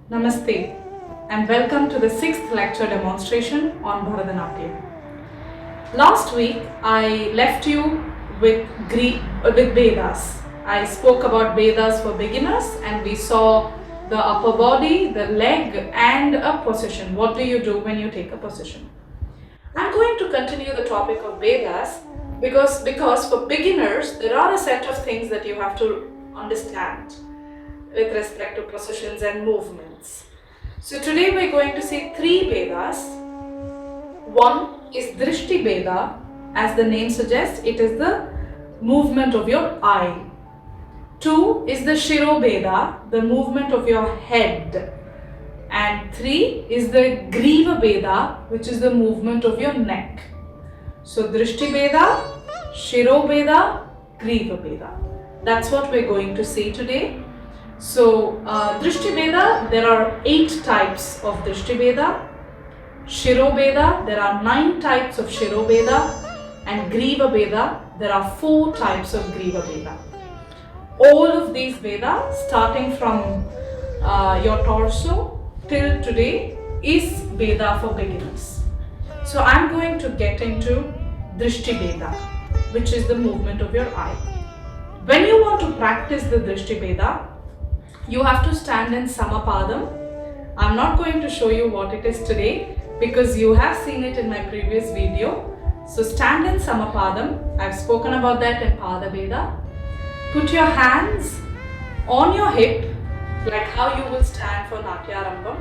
Namaste and welcome to the 6th lecture demonstration on Bharatanatyam. Last week I left you with Vedas. I spoke about Vedas for beginners and we saw the upper body, the leg and a position. What do you do when you take a position? I'm going to continue the topic of Vedas because for beginners there are a set of things that you have to understand with respect to positions and movements. So today we're going to see 3 Vedas. One is Drishti Veda. As the name suggests, it is the movement of your eye. 2 is the Shiro Veda, the movement of your head. And 3 is the Griva Veda, which is the movement of your neck. So Drishti Veda, Shiro Veda, Griva Veda. That's what we're going to see today. So Drishti Veda, there are 8 types of Drishti Veda. Shiro Veda, there are 9 types of Shiro Veda. And Griva Veda, there are 4 types of Griva Veda. All of these Vedas, starting from your torso till today, is Veda for beginners. So I'm going to get into Drishti Veda, which is the movement of your eye. When you want to practice the Drishti Veda, you have to stand in Samapadam. I'm not going to show you what it is today because you have seen it in my previous video. So stand in Samapadam. I've spoken about that in Pada Veda. Put your hands on your hip like how you will stand for Natyarambam.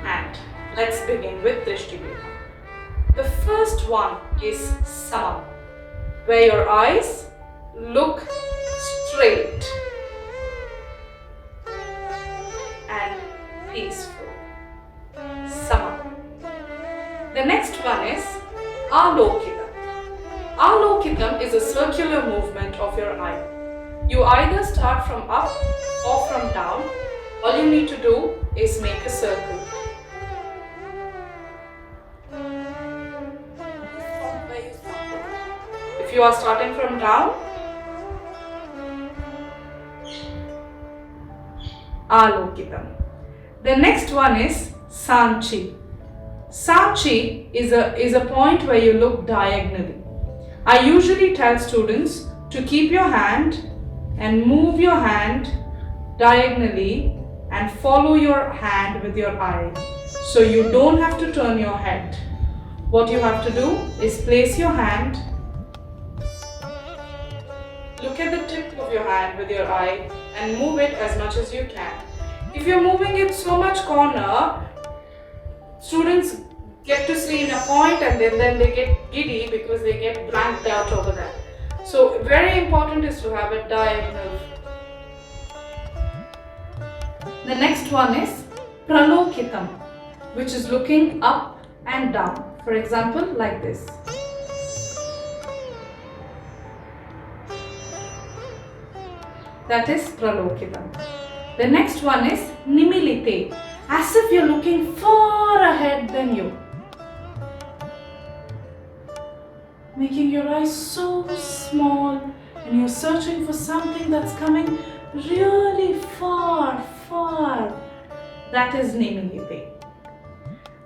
And let's begin with Drishti Veda. The first one is Samam, where your eyes look straight and peaceful. Samam. The next one is Alokitam. Alokitam is a circular movement of your eye. You either start from up or from down. All you need to do is make a circle. If you are starting from down, Alokitam. The next one is Sanchi. Sanchi is a point where you look diagonally. I usually tell students to keep your hand and move your hand diagonally and follow your hand with your eye. So you don't have to turn your head. What you have to do is place your hand, look at the tip of your hand with your eye and move it as much as you can. If you're moving it so much corner, students get to see in a point and then they get giddy because they get blanked out over that. So very important is to have a diagonal. The next one is Pralokitam, which is looking up and down. For example, like this. That is Pralokitam. The next one is Nimilite, as if you're looking far ahead than you. Making your eyes so small and you're searching for something that's coming really far. That is Nimilite.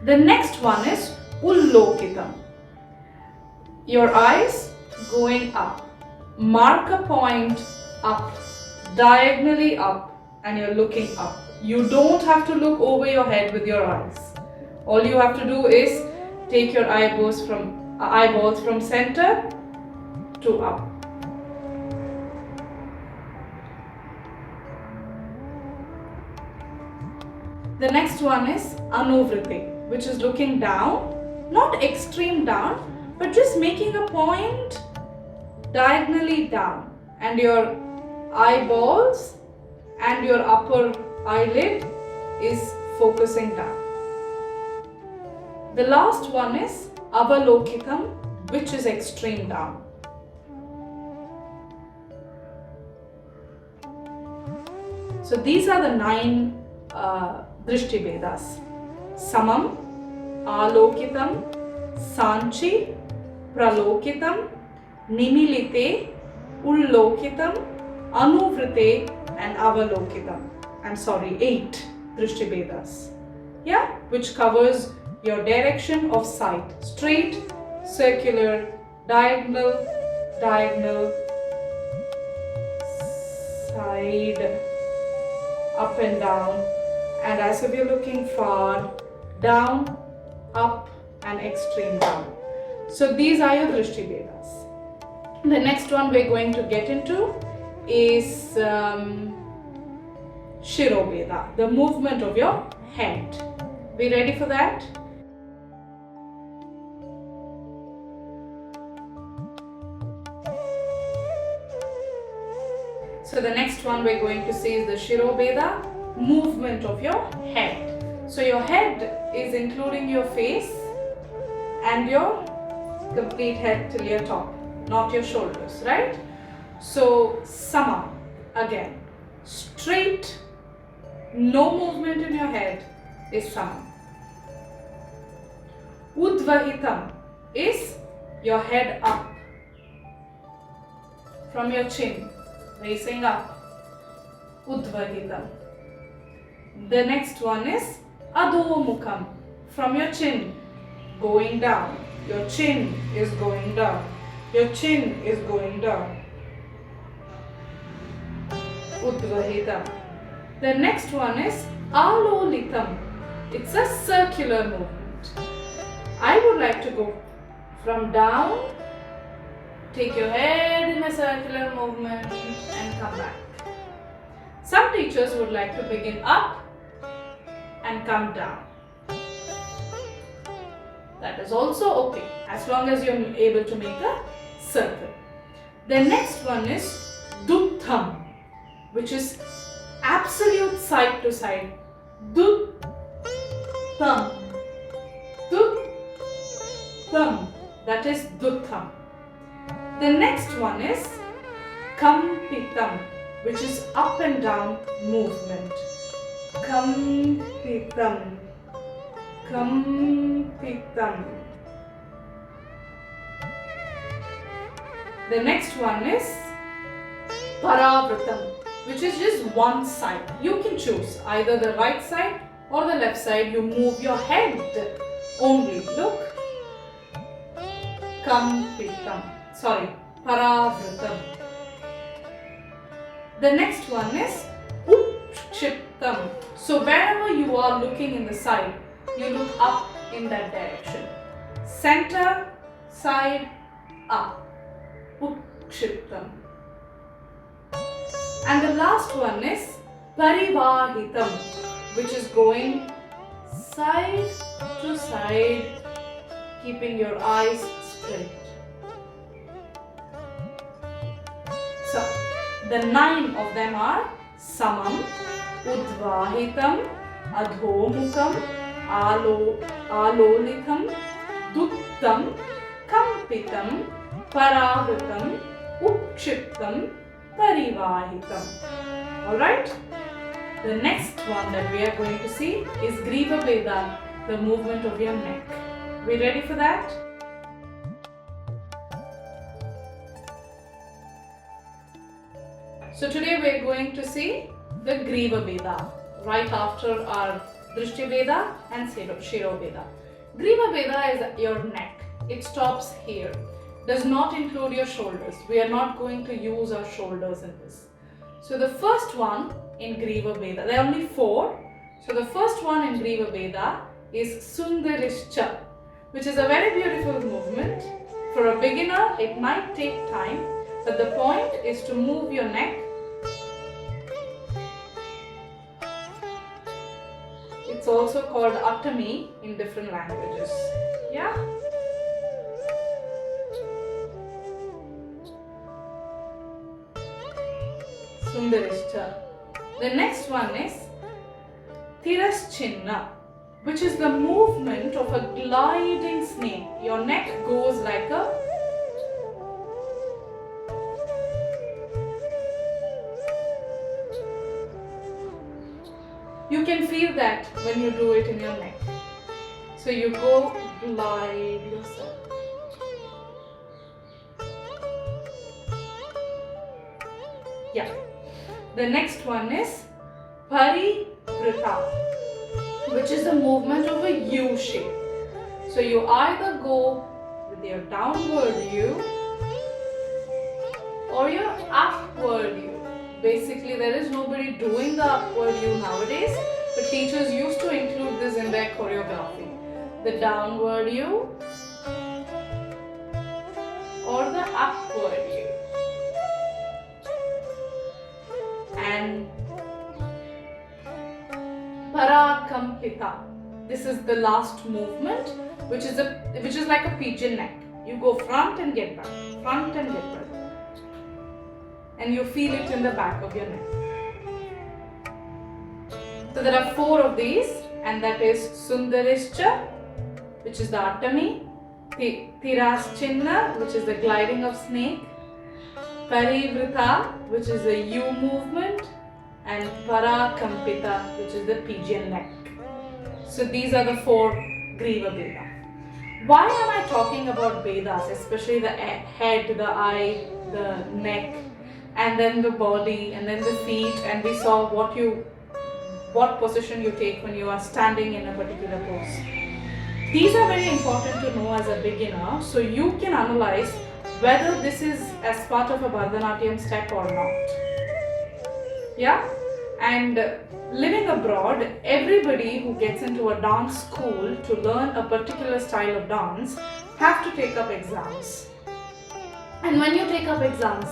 The next one is Ullokitam. Your eyes going up. Mark a point up, diagonally up, and you're looking up. You don't have to look over your head with your eyes. All you have to do is take your eyeballs from center to up. The next one is Anuvriti, which is looking down, not extreme down, but just making a point diagonally down, and your eyeballs and your upper eyelid is focusing down. The last one is Avalokitam, which is extreme down. So these are the 9 Drishti Vedas. Samam, Alokitam, Sanchi, Pralokitam, Nimilite, Ullokitam, Anuvrite and Avalokitam. I'm sorry, 8 Drishti Vedas. Yeah, which covers your direction of sight. Straight, circular, diagonal, diagonal, side, up and down. And as if you're looking far, down, up and extreme down. So these are your Drishti Vedas. The next one we're going to get into is Shirobeda, the movement of your head. We ready for that? So the next one we're going to see is the Shirobeda, movement of your head. So your head is including your face and your complete head till your top, not your shoulders, right? So Sama, again, straight, no movement in your head is Sama. Udvahitam is your head up from your chin, raising up. Udvahitam. The next one is Adhomukham, from your chin going down. Your chin is going down. Your chin is going down. Udvahitam. The next one is Alolitam. It's a circular movement. I would like to go from down, take your head in a circular movement and come back. Some teachers would like to begin up and come down. That is also okay, as long as you are able to make a circle. The next one is Duttham, which is absolute side to side. Duttham. Duttham. That is Duttham. The next one is Kampitam, which is up and down movement. Kampitam. Kampitam. The next one is Paravritam, which is just one side. You can choose either the right side or the left side. You move your head only. Look. Kampitam. Sorry, Paravritam. The next one is Utshiptam. So wherever you are looking in the side, you look up in that direction. Center, side, up. Utshiptam. And the last one is Parivahitam, which is going side to side, keeping your eyes straight. So, the 9 of them are Samam, Udvahitam, Adhomukham, Alolitham, Duttam, Kampitam, Paravritam, Ukshiptam, Parivahitam. Alright? The next one that we are going to see is Griva Veda, the movement of your neck. We ready for that? So today we are going to see the Griva Veda, right after our Drishti Veda and Shiro Veda. Griva Veda is your neck. It stops here. Does not include your shoulders. We are not going to use our shoulders in this. So the first one in Griva Veda, there are only 4. So the first one in Griva Veda is Sundarishcha, which is a very beautiful movement. For a beginner, it might take time, but the point is to move your neck. It's also called Attami in different languages. Yeah? Sundarishcha. The next one is Tiraschinna, which is the movement of a gliding snake. Your neck goes like a you can feel that when you do it in your neck. So you go glide yourself. Yeah. The next one is Parivrita, which is the movement of a U shape. So you either go with your downward U or your upward U. Basically, there is nobody doing the upward U nowadays, but teachers used to include this in their choreography. The downward U or the upward U. And Parakampita. This is the last movement, which is like a pigeon neck. You go front and get back, front and get back. And you feel it in the back of your neck. So there are 4 of these, and that is Sundarischa, which is the Atami, Tiraschinna, which is the gliding of snake, Parivrita, which is the U movement, and Parakampita, which is the pigeon neck. So these are the 4 Griva Beda. Why am I talking about Bedas, especially the head, the eye, the neck, and then the body, and then the feet, and we saw what position you take when you are standing in a particular pose. These are very important to know as a beginner, so you can analyze whether this is as part of a Bharatanatyam step or not. Yeah? And living abroad, everybody who gets into a dance school to learn a particular style of dance have to take up exams. And when you take up exams,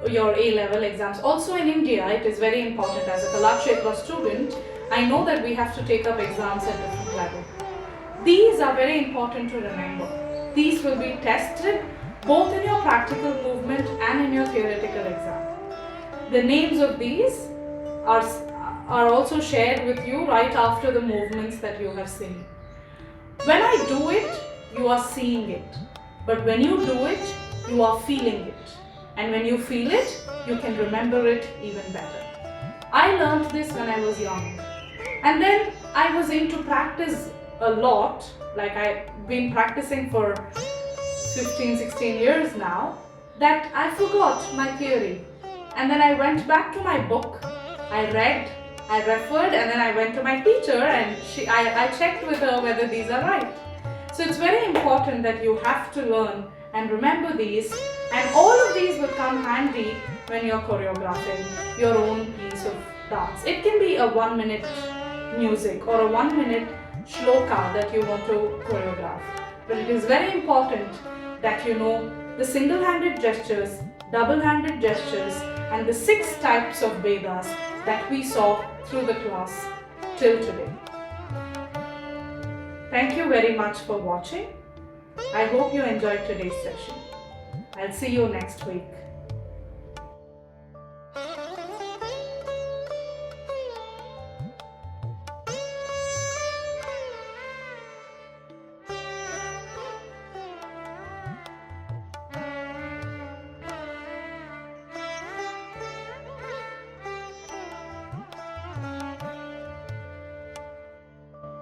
your A-level exams, also in India, it is very important. As a Kalakshetra student, I know that we have to take up exams at different level. These are very important to remember. These will be tested both in your practical movement and in your theoretical exam. The names of these are also shared with you right after the movements that you have seen. When I do it, you are seeing it. But when you do it, you are feeling it. And when you feel it, you can remember it even better. I learned this when I was young. And then I was into practice a lot, like I've been practicing for 15, 16 years now, that I forgot my theory. And then I went back to my book, I read, I referred, and then I went to my teacher and I checked with her whether these are right. So it's very important that you have to learn and remember these, and all of these will come handy when you're choreographing your own piece of dance. It can be a 1-minute music or a 1-minute shloka that you want to choreograph. But it is very important that you know the single-handed gestures, double-handed gestures, and the 6 types of Vedas that we saw through the class till today. Thank you very much for watching. I hope you enjoyed today's session. I'll see you next week.